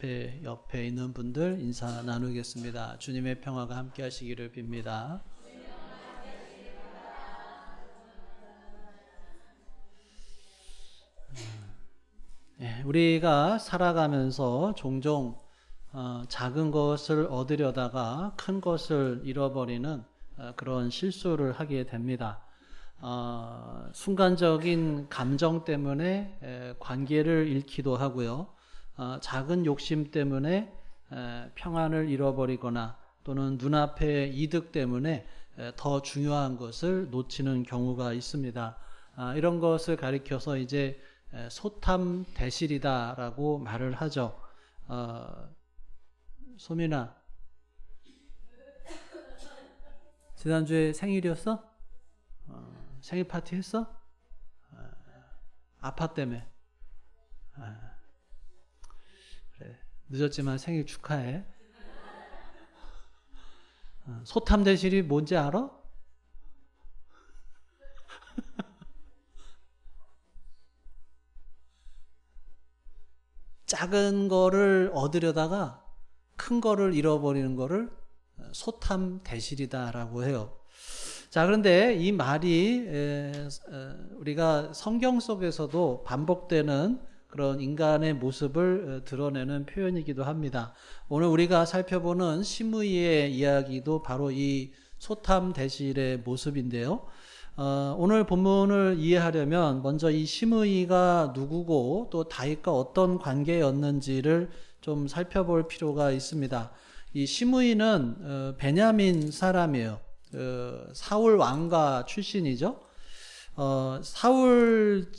옆에 있는 분들 인사 나누겠습니다. 주님의 평화가 함께 하시기를 빕니다. 우리가 살아가면서 종종 작은 것을 얻으려다가 큰 것을 잃어버리는 그런 실수를 하게 됩니다. 순간적인 감정 때문에 관계를 잃기도 하고요. 작은 욕심 때문에 평안을 잃어버리거나 또는 눈앞의 이득 때문에 더 중요한 것을 놓치는 경우가 있습니다. 이런 것을 가리켜서 이제 소탐대실이다라고 말을 하죠. 소민아, 지난주에 생일이었어? 생일 파티 했어? 아파 때문에. 그래, 늦었지만 생일 축하해. 소탐대실이 뭔지 알아? 작은 거를 얻으려다가 큰 거를 잃어버리는 거를 소탐대실이다라고 해요. 자, 그런데 이 말이 우리가 성경 속에서도 반복되는 그런 인간의 모습을 드러내는 표현이기도 합니다. 오늘 우리가 살펴보는 시므이의 이야기도 바로 이 소탐대실의 모습인데요. 오늘 본문을 이해하려면 먼저 이 시므이가 누구고 또 다윗과 어떤 관계였는지를 좀 살펴볼 필요가 있습니다. 이 시므이는 베냐민 사람이에요. 사울 왕가 출신이죠. 사울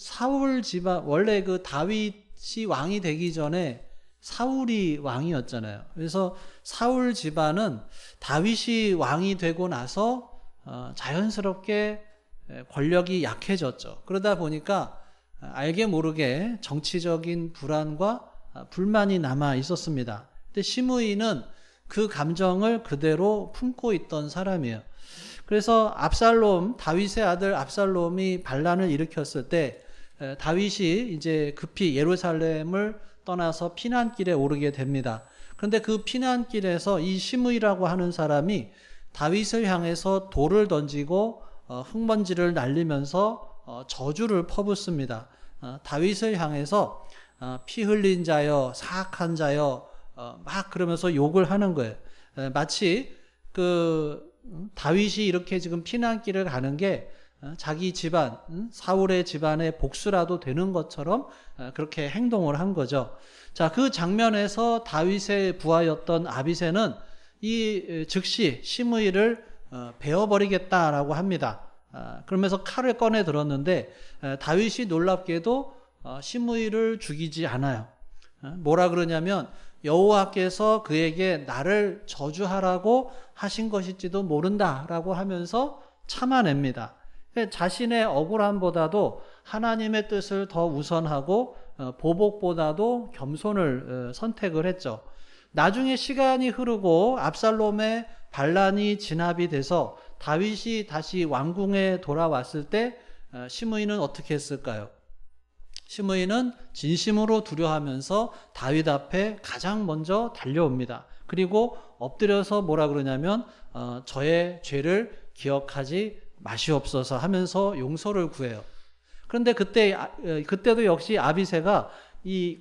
집안, 원래 그 다윗이 왕이 되기 전에 사울이 왕이었잖아요. 그래서 사울 집안은 다윗이 왕이 되고 나서 자연스럽게 권력이 약해졌죠. 그러다 보니까 알게 모르게 정치적인 불안과 불만이 남아 있었습니다. 근데 시므이는 그 감정을 그대로 품고 있던 사람이에요. 그래서 다윗의 아들 압살롬이 반란을 일으켰을 때 다윗이 이제 급히 예루살렘을 떠나서 피난길에 오르게 됩니다. 그런데 그 피난길에서 이 시므이라고 하는 사람이 다윗을 향해서 돌을 던지고 흙먼지를 날리면서 저주를 퍼붓습니다. 다윗을 향해서 피 흘린 자여, 사악한 자여, 막 그러면서 욕을 하는 거예요. 마치 다윗이 이렇게 지금 피난길을 가는 게 자기 집안, 사울의 집안의 복수라도 되는 것처럼 그렇게 행동을 한 거죠. 자, 그 장면에서 다윗의 부하였던 아비새는 즉시 시므이를 베어버리겠다라고 합니다. 그러면서 칼을 꺼내 들었는데 다윗이 놀랍게도 시므이를 죽이지 않아요. 뭐라 그러냐면 여호와께서 그에게 나를 저주하라고 하신 것일지도 모른다라고 하면서 참아냅니다. 자신의 억울함보다도 하나님의 뜻을 더 우선하고 보복보다도 겸손을 선택을 했죠. 나중에 시간이 흐르고 압살롬의 반란이 진압이 돼서 다윗이 다시 왕궁에 돌아왔을 때 시므이는 어떻게 했을까요? 시므이는 진심으로 두려워하면서 다윗 앞에 가장 먼저 달려옵니다. 그리고 엎드려서 뭐라 그러냐면 저의 죄를 기억하지 마시옵소서 하면서 용서를 구해요. 그런데 그때도 역시 아비새가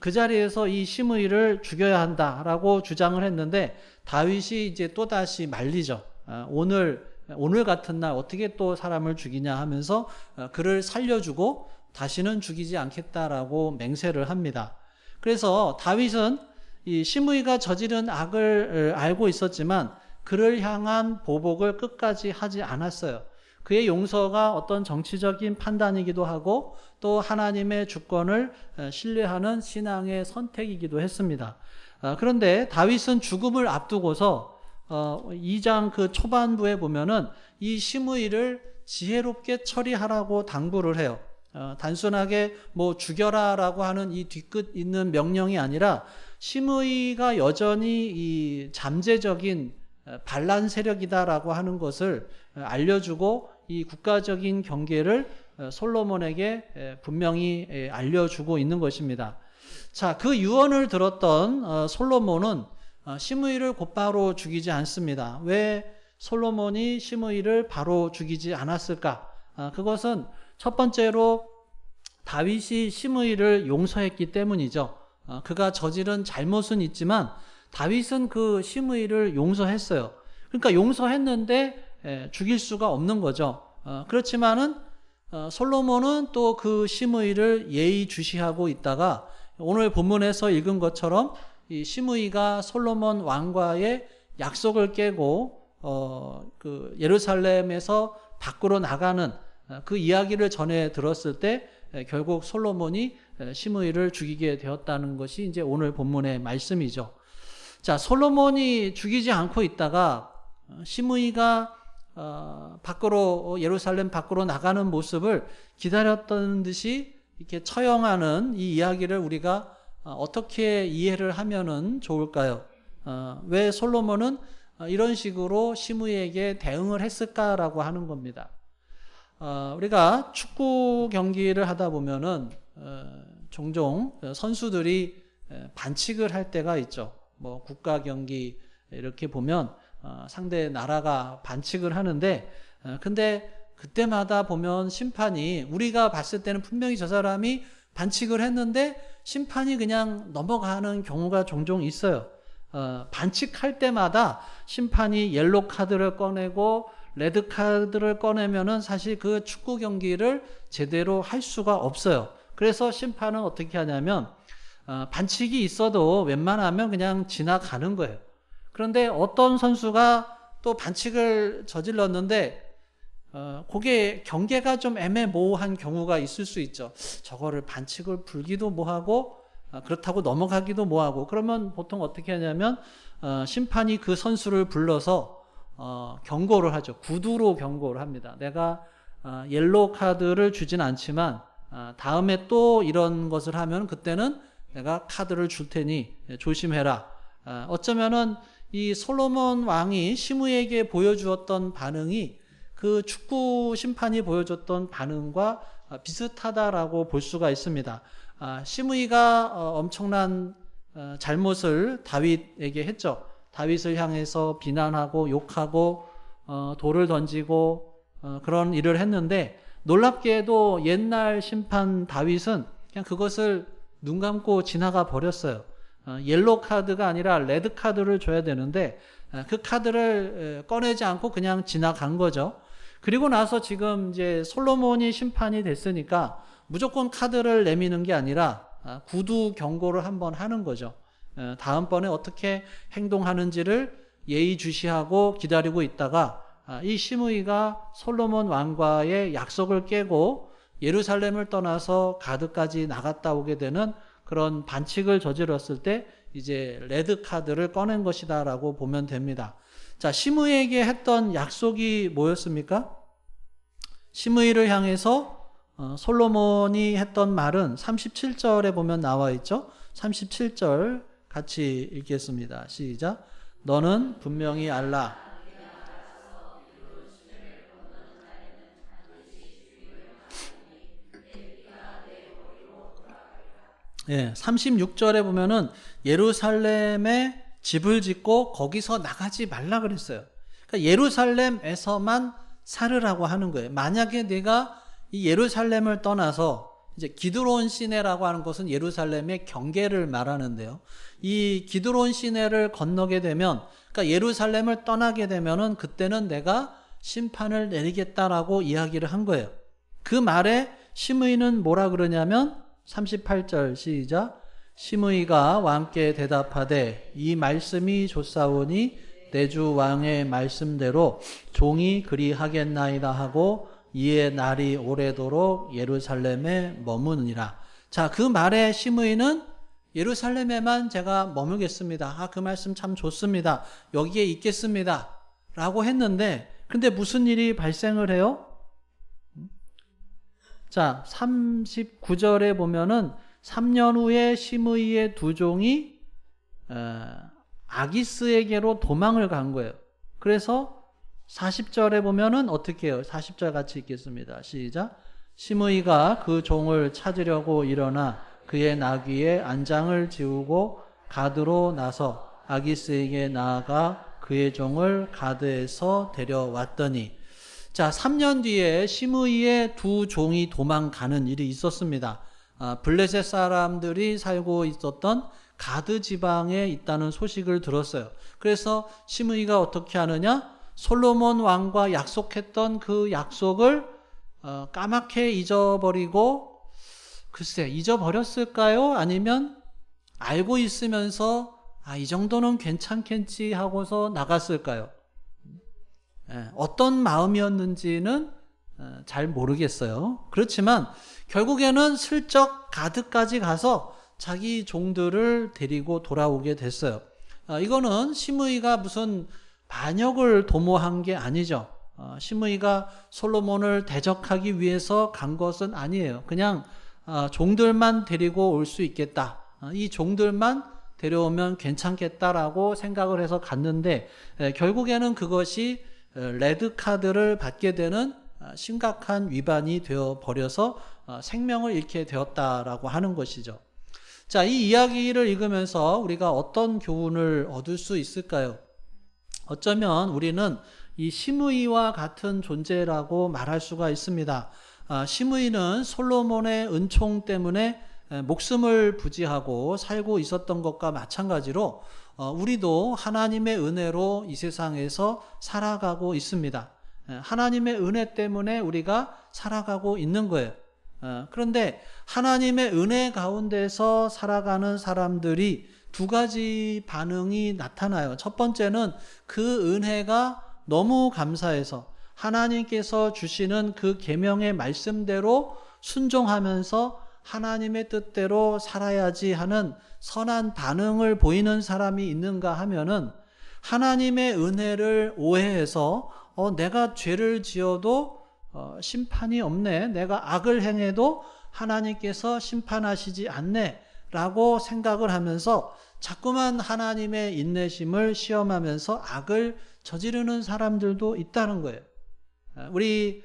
그 자리에서 이 시므이를 죽여야 한다라고 주장을 했는데 다윗이 이제 또다시 말리죠. 오늘 같은 날 어떻게 또 사람을 죽이냐 하면서 그를 살려주고 다시는 죽이지 않겠다라고 맹세를 합니다. 그래서 다윗은 이 시므이가 저지른 악을 알고 있었지만 그를 향한 보복을 끝까지 하지 않았어요. 그의 용서가 어떤 정치적인 판단이기도 하고 또 하나님의 주권을 신뢰하는 신앙의 선택이기도 했습니다. 그런데 다윗은 죽음을 앞두고서 2장 그 초반부에 보면은 이 시므이를 지혜롭게 처리하라고 당부를 해요. 단순하게 뭐 죽여라라고 하는 이 뒤끝 있는 명령이 아니라 시므이가 여전히 이 잠재적인 반란 세력이다라고 하는 것을 알려주고 이 국가적인 경계를 솔로몬에게 분명히 알려주고 있는 것입니다. 자, 그 유언을 들었던 솔로몬은 시므이를 곧바로 죽이지 않습니다. 왜 솔로몬이 시므이를 바로 죽이지 않았을까? 그것은 첫 번째로 다윗이 시므이를 용서했기 때문이죠. 그가 저지른 잘못은 있지만 다윗은 그 시므이를 용서했어요. 그러니까 용서했는데 죽일 수가 없는 거죠. 그렇지만은 솔로몬은 또 그 시므이를 예의주시하고 있다가 오늘 본문에서 읽은 것처럼 이 시므이가 솔로몬 왕과의 약속을 깨고 그 예루살렘에서 밖으로 나가는 그 이야기를 전해 들었을 때 결국 솔로몬이 시므이를 죽이게 되었다는 것이 이제 오늘 본문의 말씀이죠. 자, 솔로몬이 죽이지 않고 있다가 시므이가 밖으로 예루살렘 밖으로 나가는 모습을 기다렸던 듯이 이렇게 처형하는 이 이야기를 우리가 어떻게 이해를 하면은 좋을까요? 왜 솔로몬은 이런 식으로 시므이에게 대응을 했을까라고 하는 겁니다. 우리가 축구 경기를 하다 보면은 종종 선수들이 반칙을 할 때가 있죠. 뭐 국가 경기 이렇게 보면 상대 나라가 반칙을 하는데 근데 그때마다 보면 심판이 우리가 봤을 때는 분명히 저 사람이 반칙을 했는데 심판이 그냥 넘어가는 경우가 종종 있어요. 반칙할 때마다 심판이 옐로 카드를 꺼내고 레드 카드를 꺼내면은 사실 그 축구 경기를 제대로 할 수가 없어요. 그래서 심판은 어떻게 하냐면 반칙이 있어도 웬만하면 그냥 지나가는 거예요. 그런데 어떤 선수가 또 반칙을 저질렀는데 그게 경계가 좀 애매모호한 경우가 있을 수 있죠. 저거를 반칙을 불기도 뭐하고 그렇다고 넘어가기도 뭐하고 그러면 보통 어떻게 하냐면 심판이 그 선수를 불러서 경고를 하죠. 구두로 경고를 합니다. 내가 옐로우 카드를 주진 않지만 다음에 또 이런 것을 하면 그때는 내가 카드를 줄 테니 조심해라. 어쩌면은 이 솔로몬 왕이 시므이에게 보여주었던 반응이 그 축구 심판이 보여줬던 반응과 비슷하다라고 볼 수가 있습니다. 시므이가 엄청난 잘못을 다윗에게 했죠. 다윗을 향해서 비난하고 욕하고 돌을 던지고 그런 일을 했는데 놀랍게도 옛날 심판 다윗은 그냥 그것을 눈 감고 지나가 버렸어요. 옐로 카드가 아니라 레드 카드를 줘야 되는데 그 카드를 꺼내지 않고 그냥 지나간 거죠. 그리고 나서 지금 이제 솔로몬이 심판이 됐으니까 무조건 카드를 내미는 게 아니라 구두 경고를 한번 하는 거죠. 다음번에 어떻게 행동하는지를 예의주시하고 기다리고 있다가 이 시므이가 솔로몬 왕과의 약속을 깨고 예루살렘을 떠나서 가드까지 나갔다 오게 되는 그런 반칙을 저질렀을 때 이제 레드 카드를 꺼낸 것이다라고 보면 됩니다. 자, 시므이에게 했던 약속이 뭐였습니까? 시므이를 향해서 솔로몬이 했던 말은 37절에 보면 나와 있죠. 37절 같이 읽겠습니다. 시작. 너는 분명히 알라. 예, 36절에 보면은 예루살렘에 집을 짓고 거기서 나가지 말라 그랬어요. 그러니까 예루살렘에서만 살으라고 하는 거예요. 만약에 내가 이 예루살렘을 떠나서 이제 기드론 시내라고 하는 것은 예루살렘의 경계를 말하는데요. 이 기드론 시내를 건너게 되면, 그러니까 예루살렘을 떠나게 되면은 그때는 내가 심판을 내리겠다라고 이야기를 한 거예요. 그 말에 시므이는 뭐라 그러냐면 38절 시작. 시므이가 왕께 대답하되 이 말씀이 좋사오니 내 주 왕의 말씀대로 종이 그리하겠나이다 하고 이에 날이 오래도록 예루살렘에 머무느니라. 자, 그 말에 시므이는 예루살렘에만 제가 머물겠습니다. 그 말씀 참 좋습니다. 여기에 있겠습니다. 라고 했는데 근데 무슨 일이 발생을 해요? 자, 39절에 보면은 3년 후에 시므이의 두 종이 아기스에게로 도망을 간 거예요. 그래서 40절에 보면은 어떻게 해요? 40절 같이 읽겠습니다. 시작. 시므이가 그 종을 찾으려고 일어나 그의 나귀의 안장을 지우고 가드로 나서 아기스에게 나아가 그의 종을 가드에서 데려왔더니, 자, 3년 뒤에 시므이의 두 종이 도망가는 일이 있었습니다. 블레셋 사람들이 살고 있었던 가드 지방에 있다는 소식을 들었어요. 그래서 시므이가 어떻게 하느냐? 솔로몬 왕과 약속했던 그 약속을 까맣게 잊어버리고, 글쎄 잊어버렸을까요? 아니면 알고 있으면서 이 정도는 괜찮겠지 하고서 나갔을까요? 어떤 마음이었는지는 잘 모르겠어요. 그렇지만 결국에는 슬쩍 가드까지 가서 자기 종들을 데리고 돌아오게 됐어요. 이거는 시므이가 무슨 반역을 도모한 게 아니죠. 시므이가 솔로몬을 대적하기 위해서 간 것은 아니에요. 그냥 종들만 데리고 올 수 있겠다. 이 종들만 데려오면 괜찮겠다라고 생각을 해서 갔는데, 결국에는 그것이 레드카드를 받게 되는 심각한 위반이 되어 버려서 생명을 잃게 되었다라고 하는 것이죠. 자, 이 이야기를 읽으면서 우리가 어떤 교훈을 얻을 수 있을까요? 어쩌면 우리는 이 시므이와 같은 존재라고 말할 수가 있습니다. 시므이는 솔로몬의 은총 때문에 목숨을 부지하고 살고 있었던 것과 마찬가지로 우리도 하나님의 은혜로 이 세상에서 살아가고 있습니다. 하나님의 은혜 때문에 우리가 살아가고 있는 거예요. 그런데 하나님의 은혜 가운데서 살아가는 사람들이 두 가지 반응이 나타나요. 첫 번째는 그 은혜가 너무 감사해서 하나님께서 주시는 그 계명의 말씀대로 순종하면서 하나님의 뜻대로 살아야지 하는 선한 반응을 보이는 사람이 있는가 하면은, 하나님의 은혜를 오해해서 내가 죄를 지어도 심판이 없네, 내가 악을 행해도 하나님께서 심판하시지 않네 라고 생각을 하면서 자꾸만 하나님의 인내심을 시험하면서 악을 저지르는 사람들도 있다는 거예요. 우리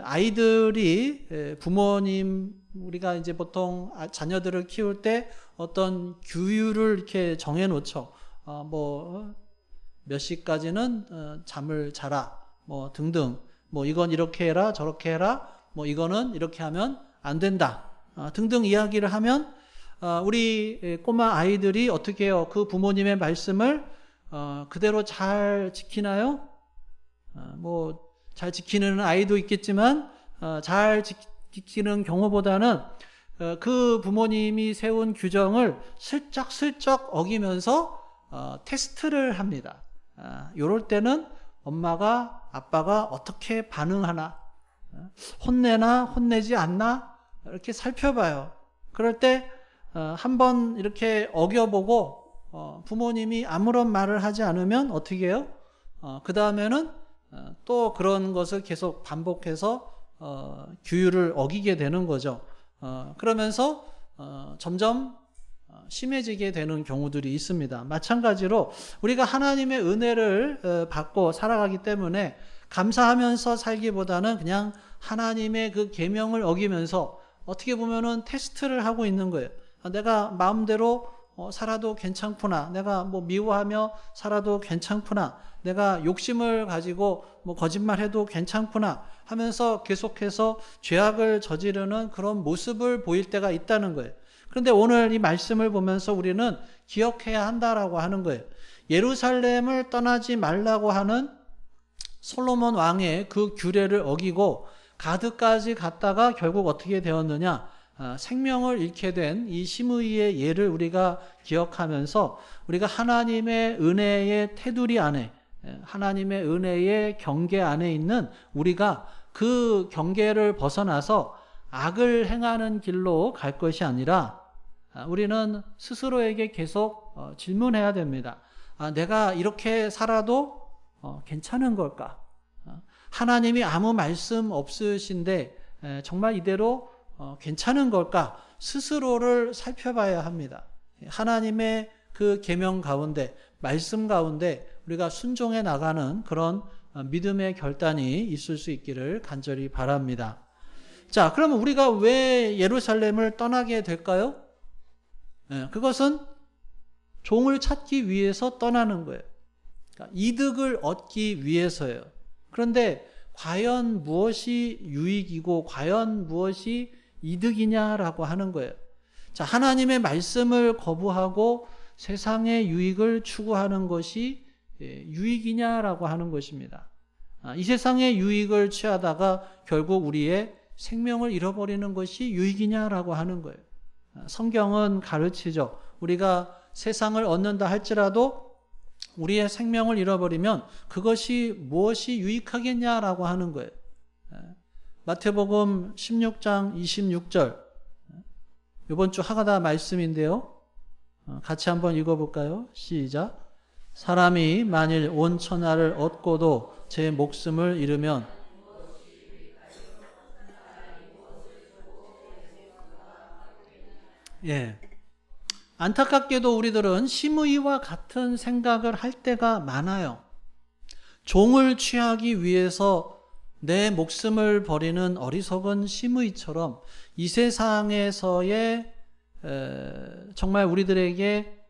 아이들이 부모님, 우리가 이제 보통 자녀들을 키울 때 어떤 규율을 이렇게 정해 놓죠. 몇 시까지는 잠을 자라, 등등, 이건 이렇게 해라, 저렇게 해라, 이거는 이렇게 하면 안 된다, 등등 이야기를 하면 우리 꼬마 아이들이 어떻게 해요? 그 부모님의 말씀을 그대로 잘 지키나요? 잘 지키는 아이도 있겠지만 잘 지키는 경우보다는 그 부모님이 세운 규정을 슬쩍슬쩍 어기면서 테스트를 합니다. 이럴 때는 엄마가, 아빠가 어떻게 반응하나, 혼내나 혼내지 않나 이렇게 살펴봐요. 그럴 때 한번 이렇게 어겨보고 부모님이 아무런 말을 하지 않으면 어떻게 해요? 그 다음에는 또 그런 것을 계속 반복해서 규율을 어기게 되는 거죠. 그러면서 점점 심해지게 되는 경우들이 있습니다. 마찬가지로 우리가 하나님의 은혜를 받고 살아가기 때문에 감사하면서 살기보다는 그냥 하나님의 그 계명을 어기면서 어떻게 보면은 테스트를 하고 있는 거예요. 내가 마음대로 살아도 괜찮구나, 내가 미워하며 살아도 괜찮구나, 내가 욕심을 가지고 거짓말해도 괜찮구나 하면서 계속해서 죄악을 저지르는 그런 모습을 보일 때가 있다는 거예요. 그런데 오늘 이 말씀을 보면서 우리는 기억해야 한다라고 하는 거예요. 예루살렘을 떠나지 말라고 하는 솔로몬 왕의 그 규례를 어기고 가드까지 갔다가 결국 어떻게 되었느냐, 생명을 잃게 된 이 시므이의 예를 우리가 기억하면서 우리가 하나님의 은혜의 테두리 안에, 하나님의 은혜의 경계 안에 있는 우리가 그 경계를 벗어나서 악을 행하는 길로 갈 것이 아니라 우리는 스스로에게 계속 질문해야 됩니다. 내가 이렇게 살아도 괜찮은 걸까? 하나님이 아무 말씀 없으신데 정말 이대로 괜찮은 걸까? 스스로를 살펴봐야 합니다. 하나님의 그 계명 가운데, 말씀 가운데 우리가 순종해 나가는 그런 믿음의 결단이 있을 수 있기를 간절히 바랍니다. 자, 그러면 우리가 왜 예루살렘을 떠나게 될까요? 그것은 종을 찾기 위해서 떠나는 거예요. 그러니까 이득을 얻기 위해서예요. 그런데 과연 무엇이 유익이고 과연 무엇이 이득이냐라고 하는 거예요. 자, 하나님의 말씀을 거부하고 세상의 유익을 추구하는 것이 유익이냐라고 하는 것입니다. 이 세상의 유익을 취하다가 결국 우리의 생명을 잃어버리는 것이 유익이냐라고 하는 거예요. 성경은 가르치죠. 우리가 세상을 얻는다 할지라도 우리의 생명을 잃어버리면 그것이 무엇이 유익하겠냐라고 하는 거예요. 마태복음 16장 26절, 이번 주 하가다 말씀인데요. 같이 한번 읽어볼까요? 시작. 사람이 만일 온 천하를 얻고도 제 목숨을 잃으면 안타깝게도 우리들은 심의와 같은 생각을 할 때가 많아요. 종을 취하기 위해서 내 목숨을 버리는 어리석은 심의처럼 이 세상에서의 정말 우리들에게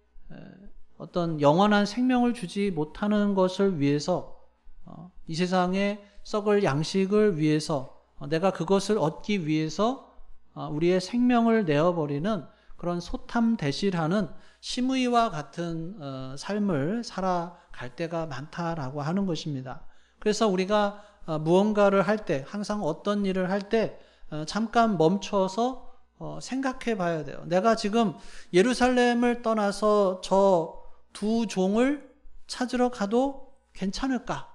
어떤 영원한 생명을 주지 못하는 것을 위해서 이 세상에 썩을 양식을 위해서 내가 그것을 얻기 위해서 우리의 생명을 내어버리는 그런 소탐대실하는 심의와 같은 삶을 살아갈 때가 많다라고 하는 것입니다. 그래서 우리가 무언가를 할 때, 항상 어떤 일을 할 때 잠깐 멈춰서 생각해 봐야 돼요. 내가 지금 예루살렘을 떠나서 저 두 종을 찾으러 가도 괜찮을까?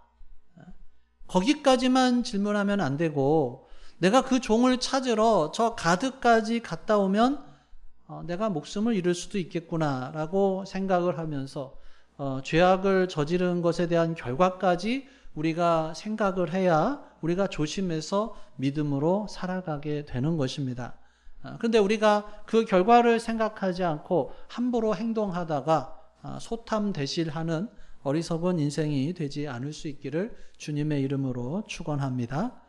거기까지만 질문하면 안 되고, 내가 그 종을 찾으러 저 가드까지 갔다 오면 내가 목숨을 잃을 수도 있겠구나라고 생각을 하면서 죄악을 저지른 것에 대한 결과까지 우리가 생각을 해야 우리가 조심해서 믿음으로 살아가게 되는 것입니다. 그런데 우리가 그 결과를 생각하지 않고 함부로 행동하다가 소탐대실하는 어리석은 인생이 되지 않을 수 있기를 주님의 이름으로 축원합니다.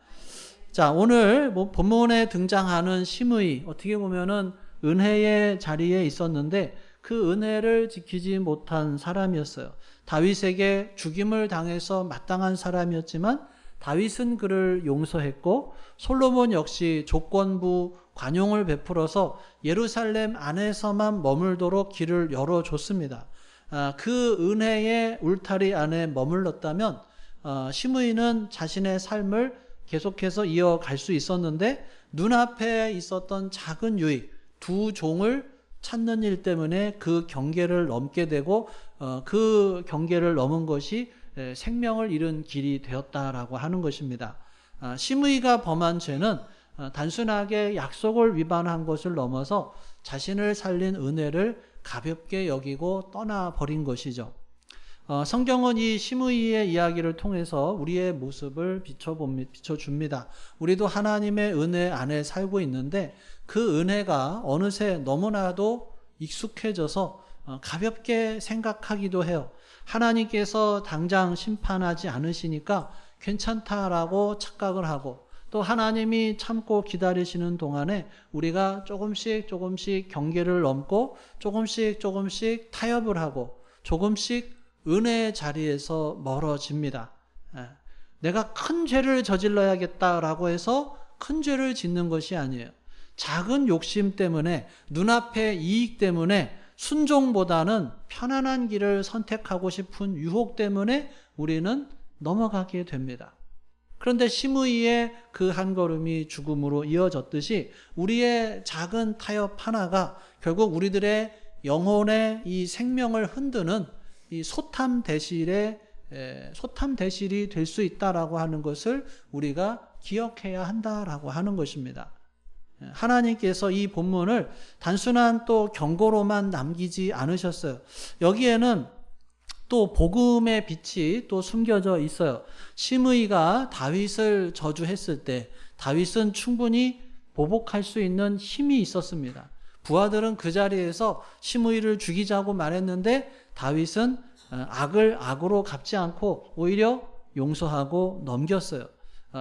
자, 오늘 본문에 등장하는 심의, 어떻게 보면은 은혜의 자리에 있었는데 그 은혜를 지키지 못한 사람이었어요. 다윗에게 죽임을 당해서 마땅한 사람이었지만 다윗은 그를 용서했고, 솔로몬 역시 조건부 관용을 베풀어서 예루살렘 안에서만 머물도록 길을 열어줬습니다. 그 은혜의 울타리 안에 머물렀다면 심의는 자신의 삶을 계속해서 이어갈 수 있었는데, 눈앞에 있었던 작은 유익, 두 종을 찾는 일 때문에 그 경계를 넘게 되고 그 경계를 넘은 것이 생명을 잃은 길이 되었다라고 하는 것입니다. 심의가 범한 죄는 단순하게 약속을 위반한 것을 넘어서 자신을 살린 은혜를 가볍게 여기고 떠나버린 것이죠. 성경은 이 심의의 이야기를 통해서 우리의 모습을 비춰줍니다. 우리도 하나님의 은혜 안에 살고 있는데 그 은혜가 어느새 너무나도 익숙해져서 가볍게 생각하기도 해요. 하나님께서 당장 심판하지 않으시니까 괜찮다라고 착각을 하고, 또 하나님이 참고 기다리시는 동안에 우리가 조금씩 경계를 넘고 조금씩 타협을 하고 조금씩 은혜의 자리에서 멀어집니다. 내가 큰 죄를 저질러야겠다라고 해서 큰 죄를 짓는 것이 아니에요. 작은 욕심 때문에, 눈앞의 이익 때문에, 순종보다는 편안한 길을 선택하고 싶은 유혹 때문에 우리는 넘어가게 됩니다. 그런데 심의의 그 한 걸음이 죽음으로 이어졌듯이 우리의 작은 타협 하나가 결국 우리들의 영혼의 이 생명을 흔드는 이 소탐대실이 될 수 있다라고 하는 것을 우리가 기억해야 한다라고 하는 것입니다. 하나님께서 이 본문을 단순한 또 경고로만 남기지 않으셨어요. 여기에는 또 복음의 빛이 또 숨겨져 있어요. 심의가 다윗을 저주했을 때 다윗은 충분히 보복할 수 있는 힘이 있었습니다. 부하들은 그 자리에서 심의를 죽이자고 말했는데 다윗은 악을 악으로 갚지 않고 오히려 용서하고 넘겼어요.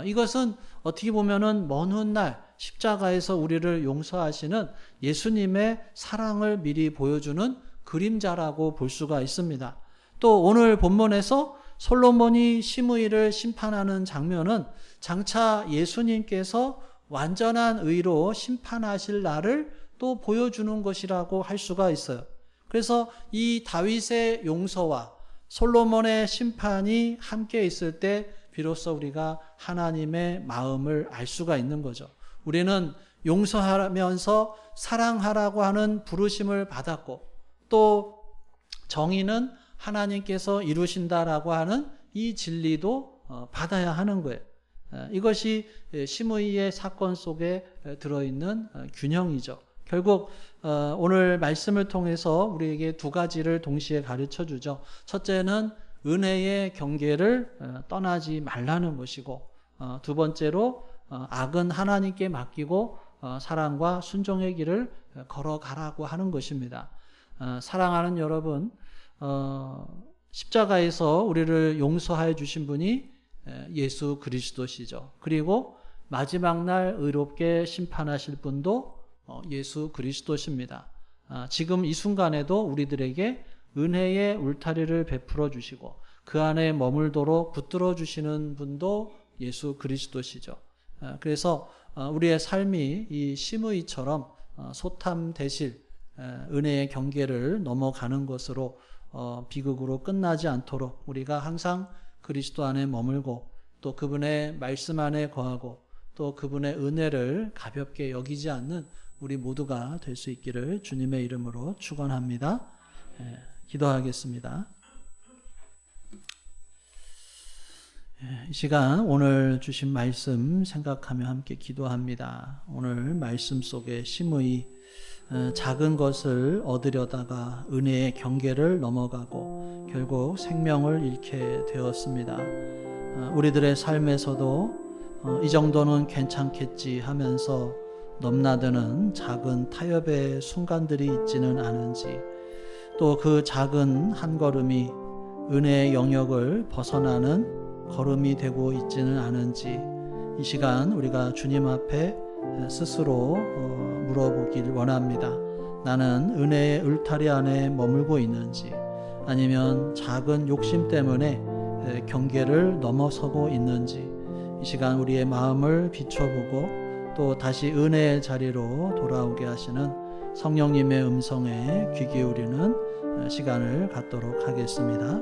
이것은 어떻게 보면은 먼 훗날 십자가에서 우리를 용서하시는 예수님의 사랑을 미리 보여주는 그림자라고 볼 수가 있습니다. 또 오늘 본문에서 솔로몬이 시므이를 심판하는 장면은 장차 예수님께서 완전한 의로 심판하실 날을 또 보여주는 것이라고 할 수가 있어요. 그래서 이 다윗의 용서와 솔로몬의 심판이 함께 있을 때 비로소 우리가 하나님의 마음을 알 수가 있는 거죠. 우리는 용서하면서 사랑하라고 하는 부르심을 받았고, 또 정의는 하나님께서 이루신다라고 하는 이 진리도 받아야 하는 거예요. 이것이 시므이의 사건 속에 들어있는 균형이죠. 결국 오늘 말씀을 통해서 우리에게 두 가지를 동시에 가르쳐 주죠. 첫째는 은혜의 경계를 떠나지 말라는 것이고, 두 번째로 악은 하나님께 맡기고 사랑과 순종의 길을 걸어가라고 하는 것입니다. 사랑하는 여러분, 십자가에서 우리를 용서해 주신 분이 예수 그리스도시죠. 그리고 마지막 날 의롭게 심판하실 분도 예수 그리스도십니다. 지금 이 순간에도 우리들에게 은혜의 울타리를 베풀어 주시고 그 안에 머물도록 붙들어 주시는 분도 예수 그리스도시죠. 그래서 우리의 삶이 이 시므이처럼 소탐대실 은혜의 경계를 넘어가는 것으로 비극으로 끝나지 않도록 우리가 항상 그리스도 안에 머물고 또 그분의 말씀 안에 거하고 또 그분의 은혜를 가볍게 여기지 않는 우리 모두가 될 수 있기를 주님의 이름으로 축원합니다. 기도하겠습니다. 이 시간 오늘 주신 말씀 생각하며 함께 기도합니다. 오늘 말씀 속에 시므이 작은 것을 얻으려다가 은혜의 경계를 넘어가고 결국 생명을 잃게 되었습니다. 우리들의 삶에서도 이 정도는 괜찮겠지 하면서 넘나드는 작은 타협의 순간들이 있지는 않은지, 또 그 작은 한 걸음이 은혜의 영역을 벗어나는 걸음이 되고 있지는 않은지 이 시간 우리가 주님 앞에 스스로 물어보길 원합니다. 나는 은혜의 울타리 안에 머물고 있는지, 아니면 작은 욕심 때문에 경계를 넘어서고 있는지 이 시간 우리의 마음을 비춰보고 또 다시 은혜의 자리로 돌아오게 하시는 성령님의 음성에 귀 기울이는 시간을 갖도록 하겠습니다.